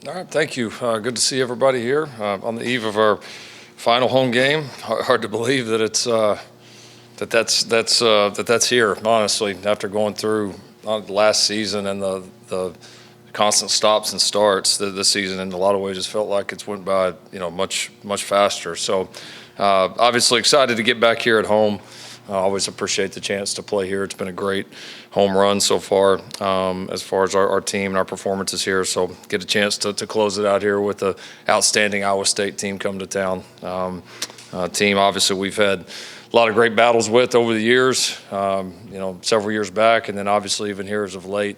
All right, thank you. Good to see everybody here on the eve of our final home game. Hard to believe that that's here. Honestly, after going through the last season and the constant stops and starts, this season in a lot of ways just felt like it's went by much faster. So obviously excited to get back here at home. I always appreciate the chance to play here. It's been a great home run so far as our team and our performances here. So get a chance to close it out here with the outstanding Iowa State team come to town. Team obviously we've had a lot of great battles with over the years, several years back, and then obviously even here as of late.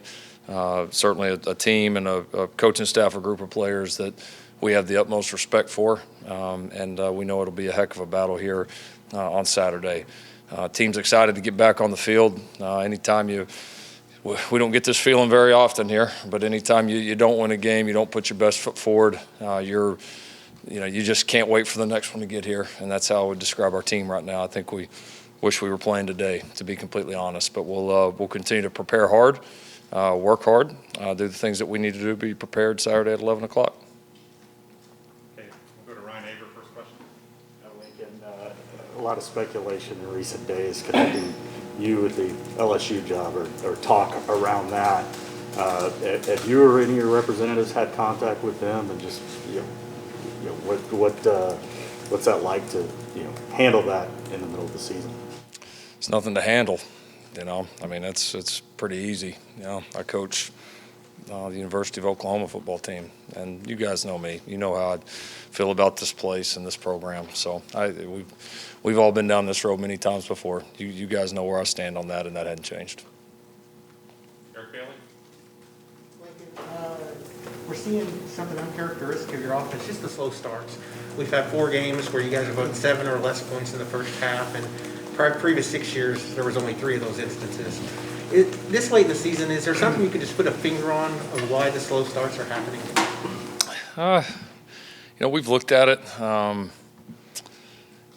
Certainly a team and a coaching staff, a group of players that we have the utmost respect for, and we know it'll be a heck of a battle here on Saturday. Team's excited to get back on the field. We don't get this feeling very often here, but anytime you don't win a game, you don't put your best foot forward, you just can't wait for the next one to get here, and that's how I would describe our team right now. I think we wish we were playing today, to be completely honest, but we'll continue to prepare hard, work hard, do the things that we need to do to be prepared Saturday at 11 o'clock. A lot of speculation in recent days connecting you with the LSU job or talk around that. Have you or any of your representatives had contact with them, and just what's that like to handle that in the middle of the season? It's nothing to handle, I mean, it's pretty easy. I coach the University of Oklahoma football team, and you guys know me. You know how I feel about this place and this program. So we've all been down this road many times before. You guys know where I stand on that, and that hadn't changed. Eric Bailey? We're seeing something uncharacteristic of your offense, just the slow starts. We've had 4 games where you guys have voted 7 or less points in the first half, and previous 6 years, there was only 3 of those instances. This late in the season, is there something you could just put a finger on of why the slow starts are happening? We've looked at it. I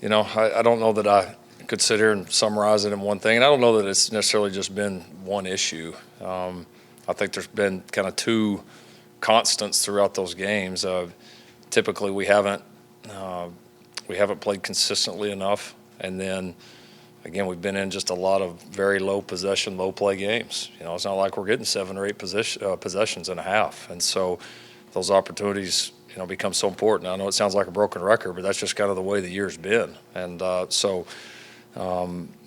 don't know that I could sit here and summarize it in one thing, and I don't know that it's necessarily just been one issue. I think there's been kind of 2 constants throughout those games. Typically, we haven't played consistently enough, and then again, we've been in just a lot of very low possession, low play games. It's not like we're getting 7 or 8 possessions in a half, and so those opportunities become so important. I know it sounds like a broken record, but that's just kind of the way the year's been. And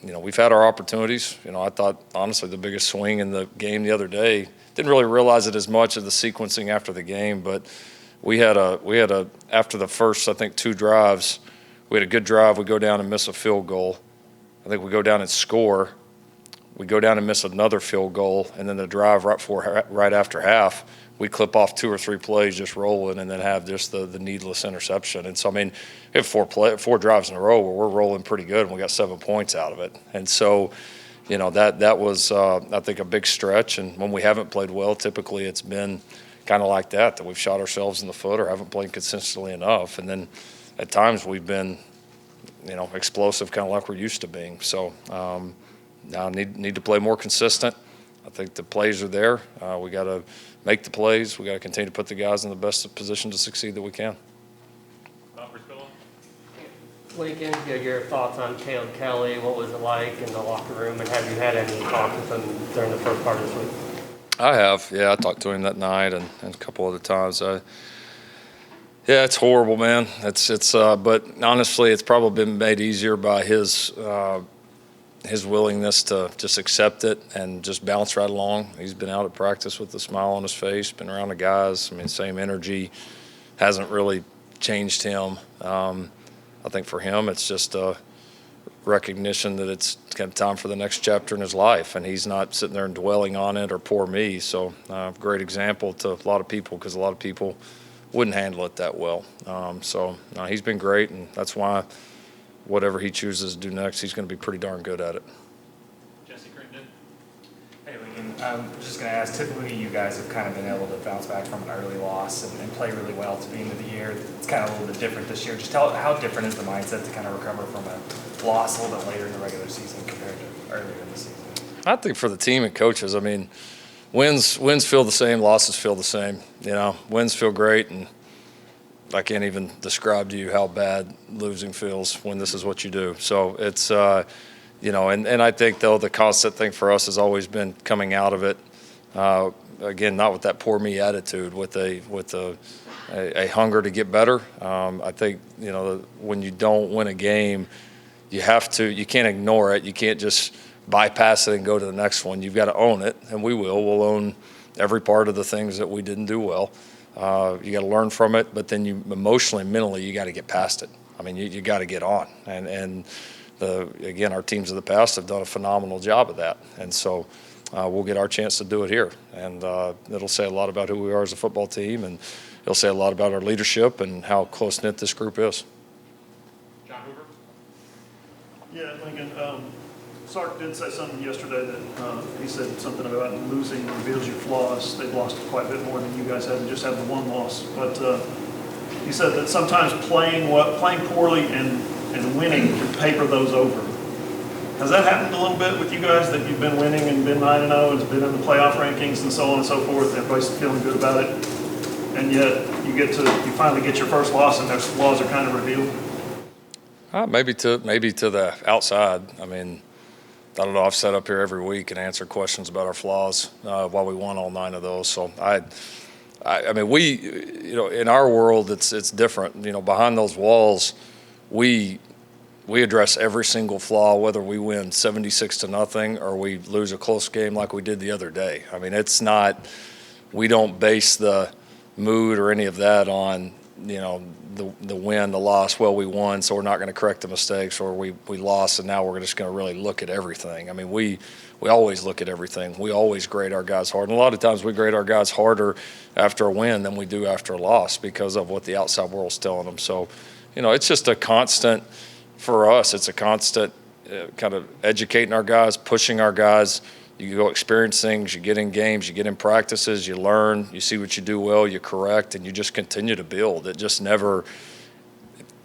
we've had our opportunities. I thought, honestly, the biggest swing in the game the other day, didn't really realize it as much as the sequencing after the game, but we had after the first, I think, 2 drives, we had a good drive. We go down and miss a field goal. I think we go down and score. We go down and miss another field goal, and then the drive right after half, we clip off 2 or 3 plays just rolling, and then have just the needless interception. And so, I mean, we have 4 drives in a row where we're rolling pretty good, and we got 7 points out of it. And so, that was, I think, a big stretch. And when we haven't played well, typically it's been kind of like that we've shot ourselves in the foot or haven't played consistently enough. And then at times we've been, explosive, kind of like we're used to being. So now need to play more consistent. I think the plays are there. We got to make the plays. We got to continue to put the guys in the best position to succeed that we can. Lincoln, your thoughts on Caleb Kelly? What was it like in the locker room, and have you had any talk with him during the first part of this week? I have. Yeah, I talked to him that night and a couple other times. Yeah, it's horrible, man. But honestly, it's probably been made easier by his willingness to just accept it and just bounce right along. He's been out at practice with a smile on his face, been around the guys. I mean, same energy, hasn't really changed him. I think for him, it's just a recognition that it's kind of time for the next chapter in his life, and he's not sitting there and dwelling on it or poor me. So, great example to a lot of people, because a lot of people wouldn't handle it that well. He's been great, and that's why whatever he chooses to do next, he's going to be pretty darn good at it. Jesse Crittenden. Hey, Lincoln. I'm just going to ask, typically you guys have kind of been able to bounce back from an early loss and play really well to the end of the year. It's kind of a little bit different this year. Just how different is the mindset to kind of recover from a loss a little bit later in the regular season compared to earlier in the season? I think for the team and coaches, I mean, wins feel the same, losses feel the same. You know, wins feel great, and I can't even describe to you how bad losing feels when this is what you do. So it's, you know, and I think, though, the constant thing for us has always been coming out of it, again, not with that poor me attitude, with a hunger to get better. I think, you know, when you don't win a game, you can't ignore it. You can't just bypass it and go to the next one. You've got to own it, and we will. We'll own every part of the things that we didn't do well. You got to learn from it, but then you emotionally, mentally, you got to get past it. I mean, you got to get on. And again, our teams of the past have done a phenomenal job of that. And so we'll get our chance to do it here. And it'll say a lot about who we are as a football team, and it'll say a lot about our leadership and how close-knit this group is. John Hoover? Yeah, Lincoln, Sark did say something yesterday that he said something about losing reveals your flaws. They've lost quite a bit more than you guys have, and just have the one loss. But he said that sometimes playing poorly and winning can paper those over. Has that happened a little bit with you guys, that you've been winning and been 9-0 and been in the playoff rankings and so on and so forth? Everybody's feeling good about it, and yet you finally get your first loss and those flaws are kind of revealed. Maybe to the outside. I mean, I don't know. I've sat up here every week and answered questions about our flaws while we won all 9 of those. So I mean, you know, in our world, it's different. You know, behind those walls, we address every single flaw, whether we win 76-0 or we lose a close game like we did the other day. I mean, it's not. We don't base the mood or any of that on, you know, the win, the loss. Well, we won, so we're not going to correct the mistakes, or we lost, and now we're just going to really look at everything. I mean, we always look at everything. We always grade our guys hard, and a lot of times we grade our guys harder after a win than we do after a loss because of what the outside world's telling them. So, you know, it's just a constant for us. It's a constant kind of educating our guys, pushing our guys. You go experience things, you get in games, you get in practices, you learn, you see what you do well, you correct, and you just continue to build. It just never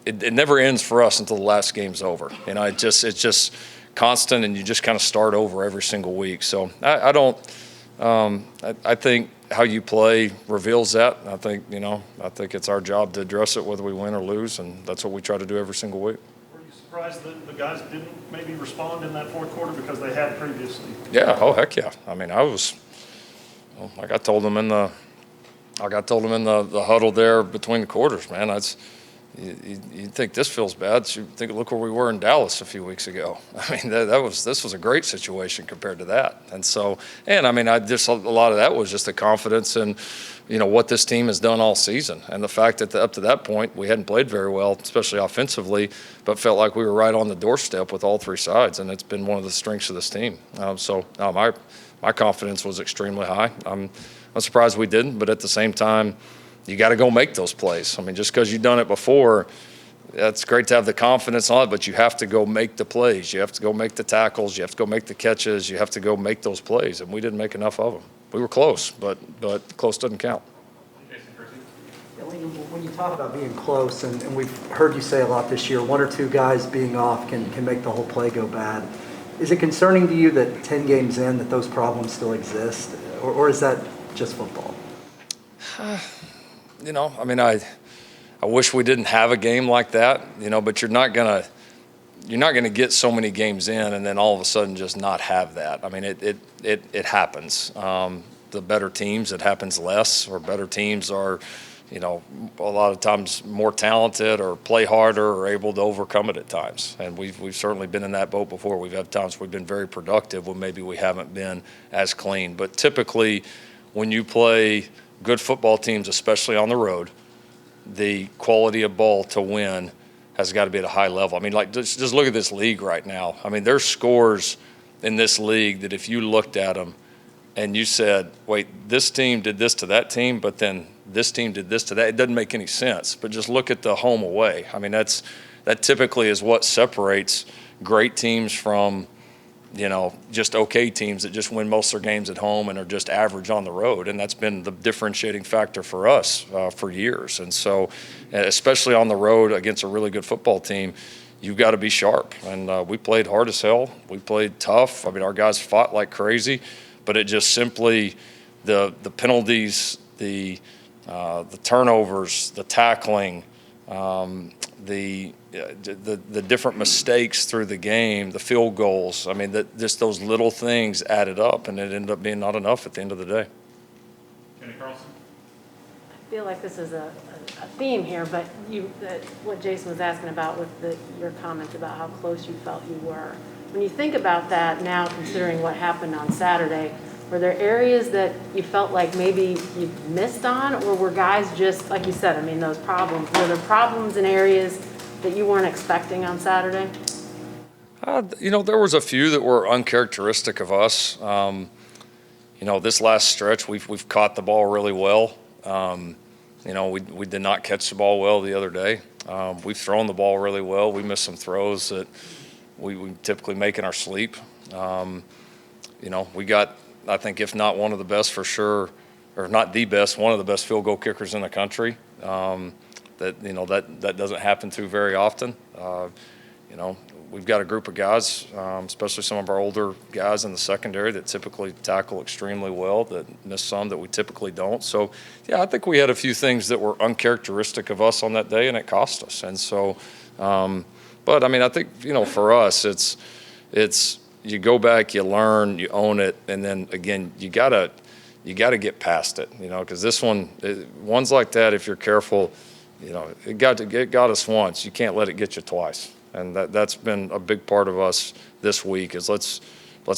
it never ends for us until the last game's over. You know, it's just constant, and you just kind of start over every single week. So I think how you play reveals that. I think it's our job to address it whether we win or lose, and that's what we try to do every single week. Surprised that the guys didn't maybe respond in that fourth quarter because they had previously? Yeah. Oh, heck yeah. I mean, like I told them in the huddle there between the quarters, man. You think this feels bad? You think, look where we were in Dallas a few weeks ago. I mean, this was a great situation compared to that. And so, and I mean, a lot of that was just the confidence in, you know, what this team has done all season, and the fact that up to that point we hadn't played very well, especially offensively, but felt like we were right on the doorstep with all three sides, and it's been one of the strengths of this team. My confidence was extremely high. I'm surprised we didn't, but at the same time, you got to go make those plays. I mean, just because you've done it before, that's great to have the confidence on it, but you have to go make the plays. You have to go make the tackles. You have to go make the catches. You have to go make those plays, and we didn't make enough of them. We were close, but close doesn't count. Yeah, when you talk about being close, and we've heard you say a lot this year, 1 or 2 guys being off can make the whole play go bad. Is it concerning to you that 10 games in that those problems still exist, or is that just football? You know, I mean, I wish we didn't have a game like that, you know, but you're not gonna get so many games in and then all of a sudden just not have that. I mean, it happens. The better teams, it happens less, or better teams are, you know, a lot of times more talented or play harder or able to overcome it at times. And we've certainly been in that boat before. We've had times we've been very productive when maybe we haven't been as clean. But typically, when you play good football teams, especially on the road, the quality of ball to win has got to be at a high level. I mean, like, just look at this league right now. I mean, there's scores in this league that if you looked at them and you said, wait, this team did this to that team, but then this team did this to that, it doesn't make any sense. But just look at the home away. I mean, that typically is what separates great teams from, you know, just okay teams that just win most of their games at home and are just average on the road. And that's been the differentiating factor for us for years. And so, especially on the road against a really good football team, you've got to be sharp. And we played hard as hell. We played tough. I mean, our guys fought like crazy, but it just simply, the penalties, the turnovers, the tackling, the different mistakes through the game, the field goals. I mean, just those little things added up, and it ended up being not enough at the end of the day. Kenny Carlson? I feel like this is a theme here, but what Jason was asking about with your comments about how close you felt you were. When you think about that now, considering what happened on Saturday, were there areas that you felt like maybe you missed on, or were guys just, like you said, I mean, those problems, were there problems in areas that you weren't expecting on Saturday? There was a few that were uncharacteristic of us. This last stretch, we've caught the ball really well. We did not catch the ball well the other day. We've thrown the ball really well. We missed some throws that we typically make in our sleep. We got, I think, if not one of the best for sure, or not the best, one of the best field goal kickers in the country. That doesn't happen too very often. We've got a group of guys, especially some of our older guys in the secondary, that typically tackle extremely well, that miss some that we typically don't. So, yeah, I think we had a few things that were uncharacteristic of us on that day, and it cost us. And so, but I mean, I think, for us, it's you go back, you learn, you own it, and then again, you gotta get past it, because this one's like that. If you're careful, it got us once. You can't let it get you twice. And that's been a big part of us this week is let's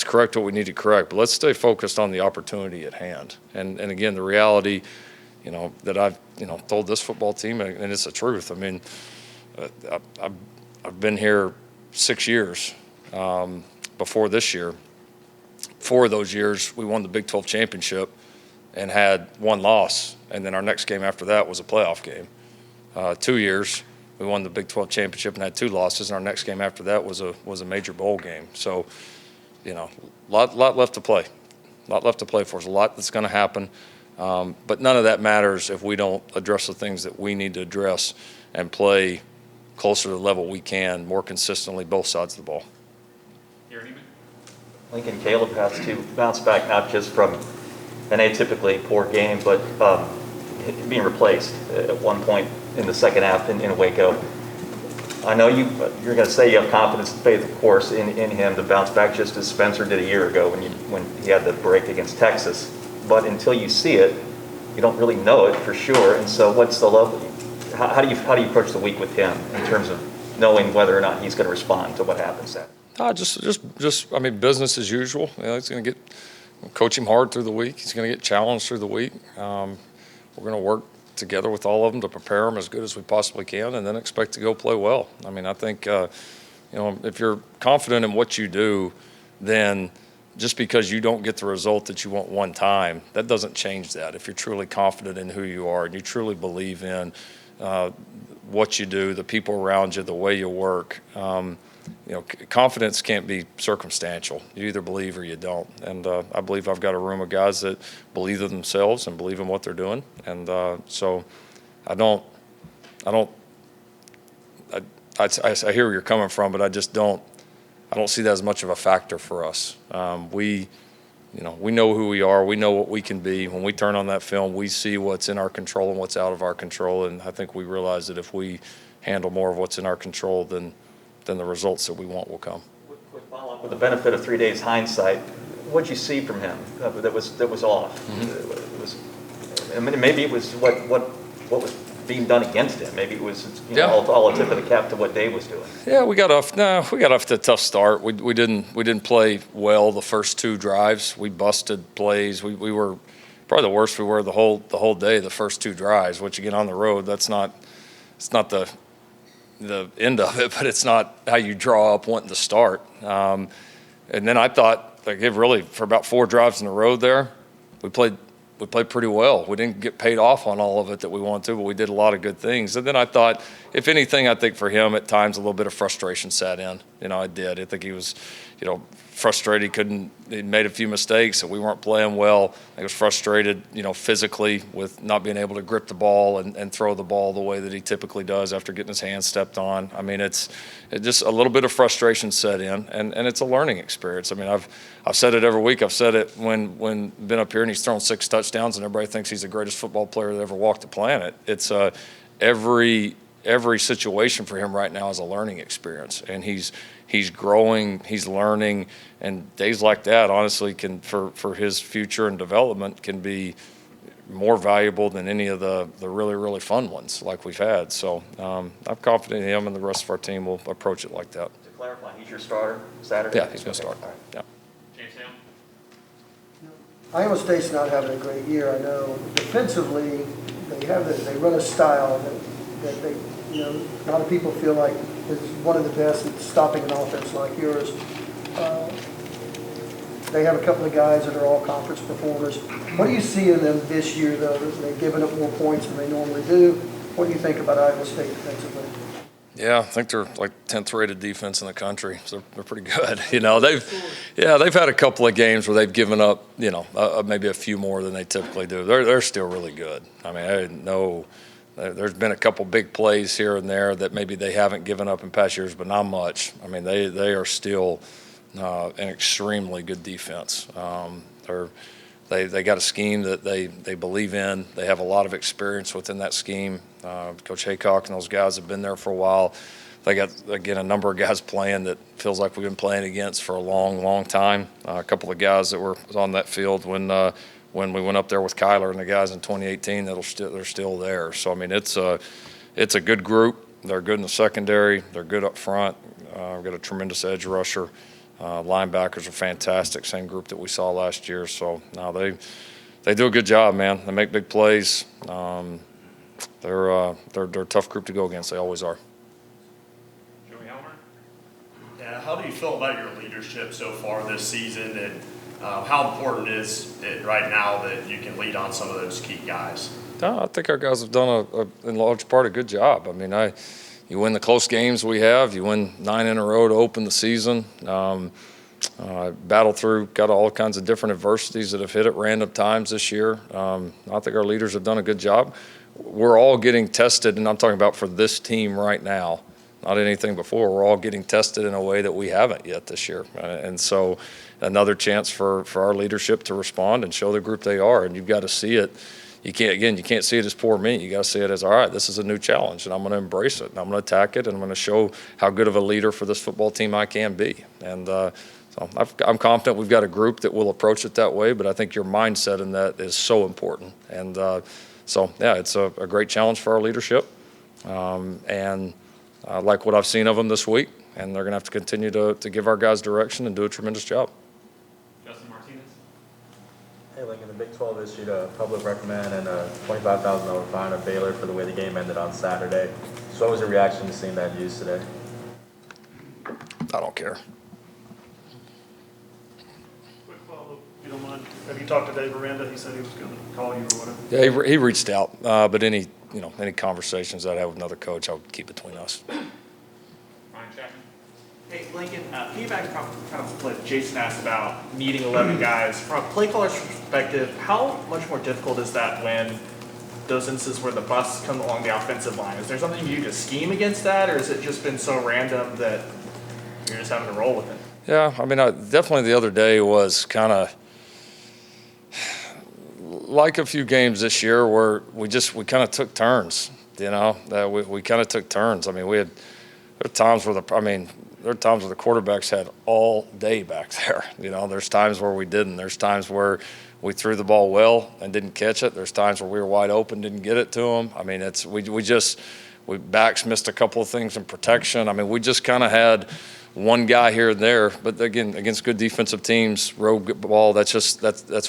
correct what we need to correct, but let's stay focused on the opportunity at hand. And again, the reality, that I've told this football team, and it's the truth. I mean, I've been here 6 years before this year. 4 of those years, we won the Big 12 championship and had 1 loss, and then our next game after that was a playoff game. 2 years. We won the Big 12 championship and had 2 losses, and our next game after that was a major bowl game. So, lot left to play. A lot left to play for. There's a lot that's going to happen, but none of that matters if we don't address the things that we need to address and play closer to the level we can more consistently both sides of the ball. Lincoln, Caleb has to bounce back not just from an atypically poor game, but being replaced at one point in the second half in Waco. I know you're going to say you have confidence and faith, of course, in him to bounce back, just as Spencer did a year ago when he had the break against Texas. But until you see it, you don't really know it for sure. And so, what's the level? How do you approach the week with him in terms of knowing whether or not he's going to respond to what happens then? I mean, business as usual. He's going to coach him hard through the week. He's going to get challenged through the week. We're going to work together with all of them to prepare them as good as we possibly can, and then expect to go play well. I mean, I think, if you're confident in what you do, then just because you don't get the result that you want one time, that doesn't change that. If you're truly confident in who you are and you truly believe in what you do, the people around you, the way you work, confidence can't be circumstantial. You either believe or you don't. And I believe I've got a room of guys that believe in themselves and believe in what they're doing. And so I hear where you're coming from, but I don't see that as much of a factor for us. We know who we are. We know what we can be. When we turn on that film, we see what's in our control and what's out of our control. And I think we realize that if we handle more of what's in our control, then the results that we want will come. Quick follow-up, with the benefit of 3 days hindsight, what did you see from him that was off? Mm-hmm. Maybe it was what was being done against him. Maybe it was all a tip of the cap to what Dave was doing. Yeah, we got off to a tough start. We didn't play well the first 2 drives. We busted plays. We were probably the worst we were the whole day. The first 2 drives, which again on the road, it's not the end of it, but it's not how you draw up wanting to start. And then I thought, really for about 4 drives in a row there, we played pretty well. We didn't get paid off on all of it that we wanted to, but we did a lot of good things. And then I thought, if anything, I think for him at times a little bit of frustration sat in. I did. I think he was, frustrated he made a few mistakes and we weren't playing well. He was frustrated, physically with not being able to grip the ball and throw the ball the way that he typically does after getting his hands stepped on. I mean, it's just a little bit of frustration set in, and it's a learning experience. I mean, I've said it every week. I've said it when been up here and he's thrown 6 touchdowns and everybody thinks he's the greatest football player that ever walked the planet. It's every situation for him right now is a learning experience, and he's growing, he's learning, and days like that, honestly, can for his future and development can be more valuable than any of the really, really fun ones like we've had. So I'm confident him and the rest of our team will approach it like that. To clarify, he's your starter Saturday? Yeah, he's going to start. All right. Yeah. James Hill? Iowa State's not having a great year, I know. Defensively, they run a style that they, a lot of people feel like is one of the best at stopping an offense like yours. They have a couple of guys that are all conference performers. What do you see in them this year, though? They've given up more points than they normally do. What do you think about Iowa State defensively? Yeah, I think they're like 10th rated defense in the country, so they're pretty good. They've had a couple of games where they've given up, maybe a few more than they typically do. They're still really good. I mean, I didn't know. There's been a couple big plays here and there that maybe they haven't given up in past years, but not much. I mean, they are still an extremely good defense. They got a scheme that they believe in. They have a lot of experience within that scheme. Coach Haycock and those guys have been there for a while. They got, again, a number of guys playing that feels like we've been playing against for a long, long time. A couple of guys that were on that field when we went up there with Kyler and the guys in 2018 they're still there. So I mean, it's a good group. They're good in the secondary. They're good up front. We've got a tremendous edge rusher. Linebackers are fantastic. Same group that we saw last year. So no, they do a good job, man. They make big plays. They're a tough group to go against. They always are. Joey Helmer? Yeah, how do you feel about your leadership so far this season, and how important is it right now that you can lead on some of those key guys? No, I think our guys have done in large part a good job. I mean, you win the close games we have. You win 9 in a row to open the season. Battle through, got all kinds of different adversities that have hit at random times this year. I think our leaders have done a good job. We're all getting tested, and I'm talking about for this team right now, not anything before. We're all getting tested in a way that we haven't yet this year. And so another chance for our leadership to respond and show the group they are. And you've got to see it. You can't see it as poor me. You got to see it as, all right, this is a new challenge, and I'm going to embrace it, and I'm going to attack it, and I'm going to show how good of a leader for this football team I can be. And so I'm confident we've got a group that will approach it that way, but I think your mindset in that is so important. And it's a great challenge for our leadership. And I like what I've seen of them this week, and they're going to have to continue to give our guys direction and do a tremendous job. Justin Martinez? Hey, Lincoln, the Big 12 issued a public reprimand and a $25,000 fine of Baylor for the way the game ended on Saturday. So what was your reaction to seeing that news today? I don't care. Quick follow-up, if you don't mind. Have you talked to Dave Aranda? He said he was going to call you or whatever. Yeah, he reached out, but any conversations that I have with another coach, I would keep between us. Ryan Chapman? Hey, Lincoln, feedback conference what Jason asked about needing 11 guys. From a play caller's perspective, how much more difficult is that when those instances where the busts come along the offensive line? Is there something you do to scheme against that, or has it just been so random that you're just having to roll with it? Yeah, I mean, definitely the other day was kind of like a few games this year where we kind of took turns, we kind of took turns. I mean, there are times where the quarterbacks had all day back there. There's times where we didn't. There's times where we threw the ball well and didn't catch it. There's times where we were wide open, didn't get it to them. I mean, we backs missed a couple of things in protection. I mean, we just kind of had one guy here and there, but again, against good defensive teams, road ball, that's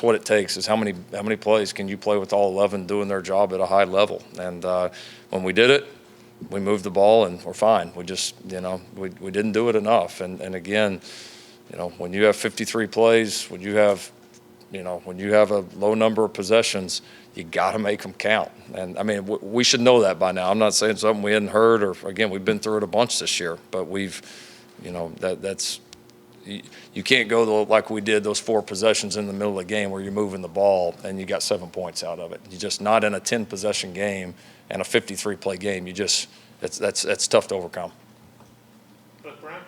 what it takes, is how many plays can you play with all 11 doing their job at a high level. And when we did it, we moved the ball and we're fine. We just, we didn't do it enough. And again, when you have 53 plays, when you have a low number of possessions, you got to make them count. And I mean, we should know that by now. I'm not saying something we hadn't heard, or again, we've been through it a bunch this year, but that's you can't go like we did those 4 possessions in the middle of the game where you're moving the ball and you got 7 points out of it. You're just not in a 10-possession game and a 53-play game. That's tough to overcome. But Brian?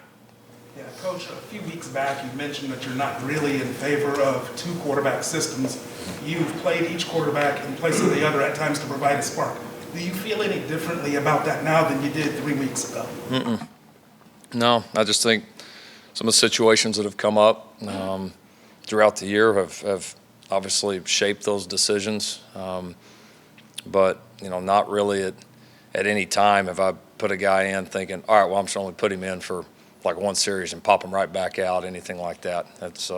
Yeah, Coach, a few weeks back you mentioned that you're not really in favor of 2 quarterback systems. You've played each quarterback in place of the other at times to provide a spark. Do you feel any differently about that now than you did 3 weeks ago? No, I just think some of the situations that have come up throughout the year have obviously shaped those decisions. But, not really at any time have I put a guy in thinking, all right, well, I'm just only put him in for like 1 series and pop him right back out, anything like that. That's,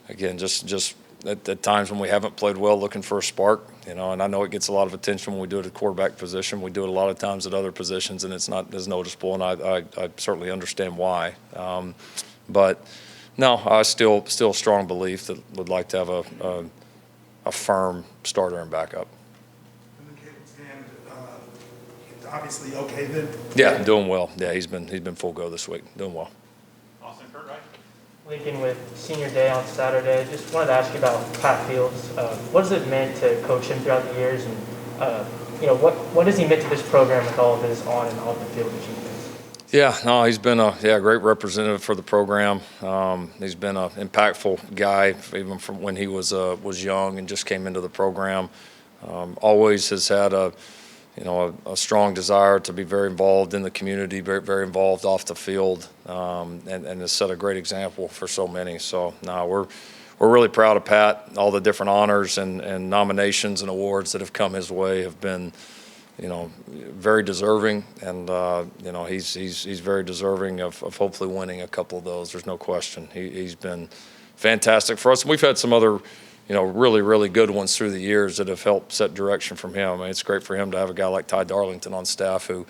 again, just at times when we haven't played well, looking for a spark, and I know it gets a lot of attention when we do it at quarterback position. We do it a lot of times at other positions, and it's not as noticeable, and I certainly understand why. But no, I still a strong belief that would like to have a firm starter and backup. And the kid's hand, obviously okay then? Yeah, doing well. Yeah, he's been full go this week, doing well. Austin Cartwright? Lincoln, with senior day on Saturday, just wanted to ask you about Pat Fields. What has it meant to coach him throughout the years, and what has he meant to this program with all of his on and off the field achievements? Yeah, no, he's been a great representative for the program. He's been an impactful guy even from when he was young and just came into the program. Always has had a strong desire to be very involved in the community, very, very involved off the field, and has set a great example for so many. So, no, we're really proud of Pat. All the different honors and nominations and awards that have come his way have been, very deserving, and he's very deserving of hopefully winning a couple of those. There's no question. He's been fantastic for us. We've had some other really, really good ones through the years that have helped set direction from him. I mean, it's great for him to have a guy like Ty Darlington on staff who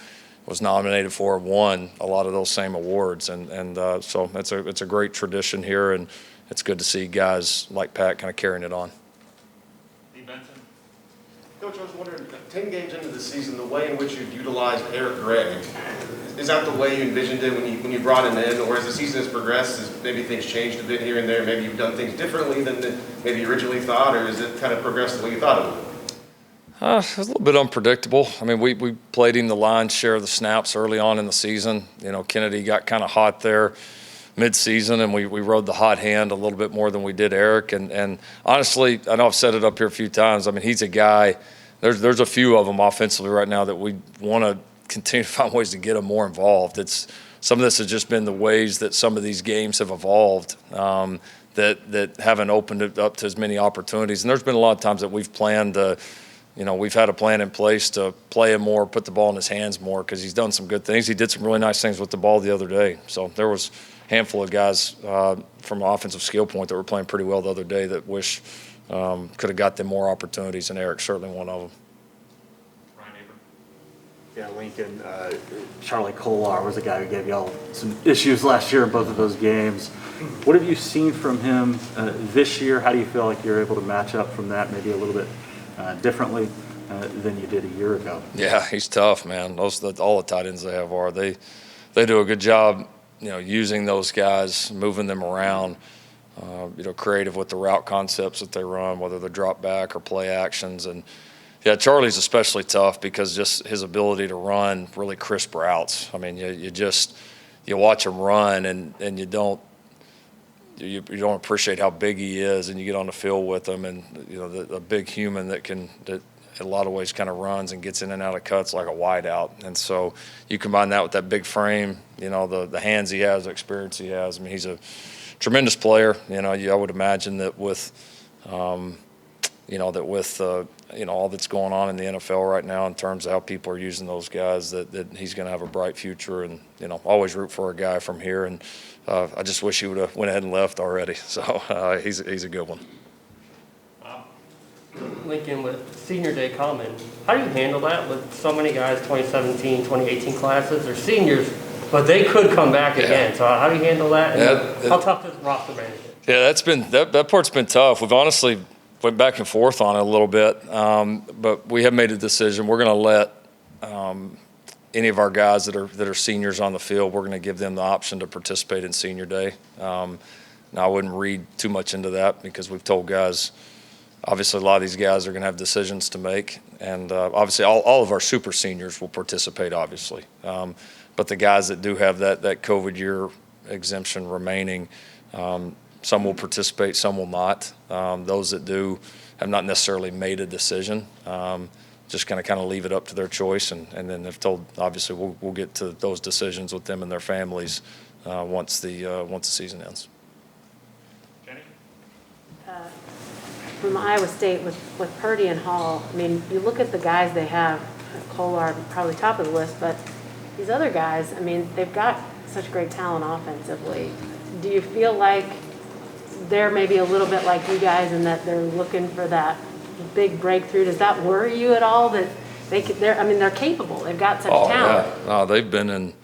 was nominated for, won a lot of those same awards. And so it's a great tradition here, and it's good to see guys like Pat kind of carrying it on. Steve Benson? Coach, I was wondering, 10 games into the season, the way in which you've utilized Eric Gray, is that the way you envisioned it when you brought him in? Or as the season has progressed, has maybe things changed a bit here and there? Maybe you've done things differently than maybe you originally thought, or is it kind of progressed the way you thought it would? It was a little bit unpredictable. I mean, we played him the lion's share of the snaps early on in the season. Kennedy got kind of hot there mid-season, and we rode the hot hand a little bit more than we did Eric. And honestly, I know I've said it up here a few times. I mean, he's a guy. There's a few of them offensively right now that we want to continue to find ways to get him more involved. Some of this has just been the ways that some of these games have evolved that haven't opened it up to as many opportunities. And there's been a lot of times that we've planned to. We've had a plan in place to play him more, put the ball in his hands more, because he's done some good things. He did some really nice things with the ball the other day. So there was a handful of guys from an offensive skill point that were playing pretty well the other day that wish could have got them more opportunities, and Eric's certainly one of them. Ryan Aber? Yeah, Lincoln, Charlie Kolar was a guy who gave y'all some issues last year in both of those games. What have you seen from him this year? How do you feel like you're able to match up from that maybe a little bit differently than you did a year ago? Yeah, he's tough, man. All the tight ends they have are. They do a good job, using those guys, moving them around, creative with the route concepts that they run, whether they're drop back or play actions. And yeah, Charlie's especially tough because just his ability to run really crisp routes. I mean, you watch him run and you don't appreciate how big he is, and you get on the field with him, and the big human that in a lot of ways kind of runs and gets in and out of cuts like a wideout. And so you combine that with that big frame, the hands he has, the experience he has. I mean, he's a tremendous player. I would imagine that with all that's going on in the NFL right now in terms of how people are using those guys, that he's going to have a bright future. And always root for a guy from here. And I just wish he would have went ahead and left already. So he's a good one. Lincoln, with senior day coming, how do you handle that with so many guys, 2017, 2018 classes, are seniors, but they could come back again? So how do you handle that? And how tough is roster management? Yeah, that part's been tough. We've honestly went back and forth on it a little bit, but we have made a decision. We're going to let any of our guys that are seniors on the field, we're going to give them the option to participate in senior day. Now, I wouldn't read too much into that because we've told guys, obviously a lot of these guys are going to have decisions to make, and obviously all of our super seniors will participate, obviously. But the guys that do have that COVID year exemption remaining, some will participate, some will not. Those that do have not necessarily made a decision. Just kind of leave it up to their choice, and then they've told, obviously we'll get to those decisions with them and their families once the season ends. Jenny? From Iowa State with Purdy and Hall, I mean, you look at the guys they have, Kolar probably top of the list, but these other guys, I mean, they've got such great talent offensively. Do you feel like they're maybe a little bit like you guys in that they're looking for that big breakthrough? Does that worry you at all that they're capable, they've got such talent? Yeah. No, they've been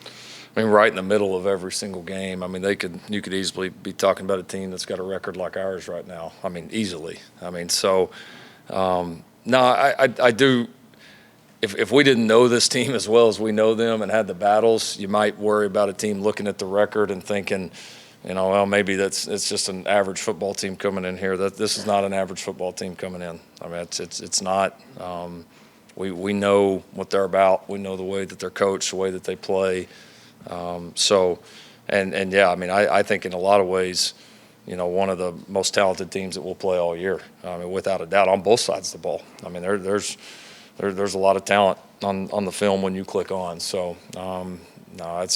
right in the middle of every single game. I mean, you could easily be talking about a team that's got a record like ours right now. I mean, easily. I mean, so no, I do. If we didn't know this team as well as we know them and had the battles, you might worry about a team looking at the record and thinking, well, maybe it's just an average football team coming in here. This is not an average football team coming in. I mean, it's not. We know what they're about. We know the way that they're coached, the way that they play. Yeah, I mean, I think in a lot of ways, one of the most talented teams that we'll play all year. I mean, without a doubt, on both sides of the ball. I mean, there's a lot of talent on the film when you click on. So, no, like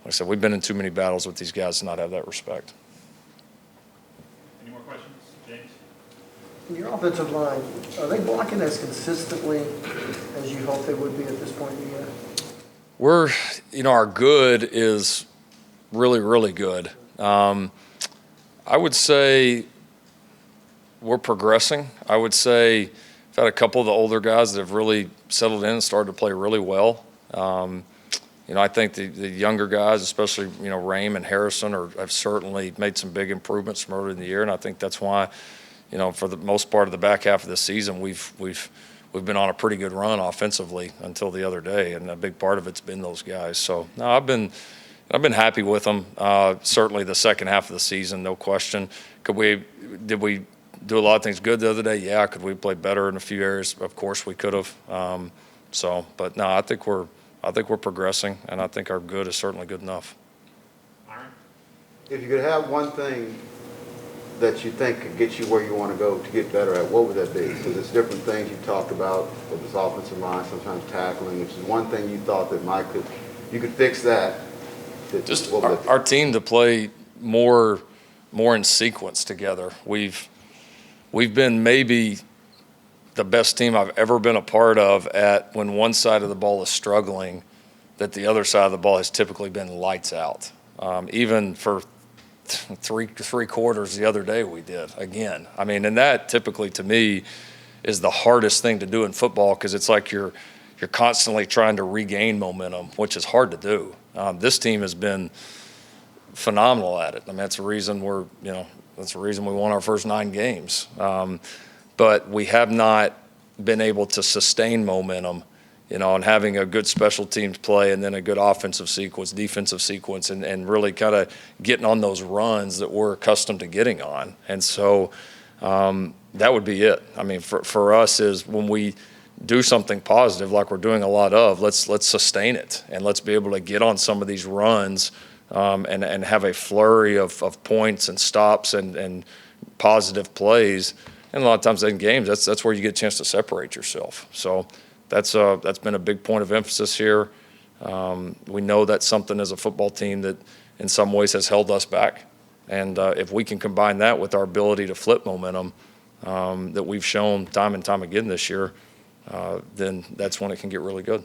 I said, we've been in too many battles with these guys to not have that respect. Any more questions, James? In your offensive line, are they blocking as consistently as you hope they would be at this point in the year? Our good is really, really good. I would say we're progressing. I would say I've had a couple of the older guys that have really settled in and started to play really well. I think the younger guys, especially, Rame and Harrison, have certainly made some big improvements from earlier in the year, and I think that's why, for the most part of the back half of the season, we've been on a pretty good run offensively until the other day, and a big part of it's been those guys. So, no, I've been happy with them. Certainly the second half of the season, no question. Did we do a lot of things good the other day? Yeah. Could we play better in a few areas? Of course we could have. But no, I think we're progressing, and I think our good is certainly good enough. If you could have one thing that you think could get you where you want to go to get better at, what would that be? Because it's different things you've talked about with this offensive line, sometimes tackling. If there's one thing you thought that you could fix that. Just our team to play more in sequence together. We've been maybe the best team I've ever been a part of at when one side of the ball is struggling, that the other side of the ball has typically been lights out. Even for three quarters the other day we did again. I mean, and that typically to me is the hardest thing to do in football, because it's like you're constantly trying to regain momentum, which is hard to do. This team has been phenomenal at it. I mean, that's the reason we won our first 9 games. But we have not been able to sustain momentum, and having a good special teams play and then a good offensive sequence, defensive sequence, and really kind of getting on those runs that we're accustomed to getting on. And so that would be it. I mean, for us is when we do something positive like we're doing a lot of, let's sustain it, and let's be able to get on some of these runs and have a flurry of points and stops and positive plays. And a lot of times in games, that's where you get a chance to separate yourself. So that's been a big point of emphasis here. We know that's something as a football team that in some ways has held us back. And if we can combine that with our ability to flip momentum that we've shown time and time again this year, then that's when it can get really good.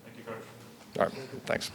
Thank you, Coach. All right, thanks.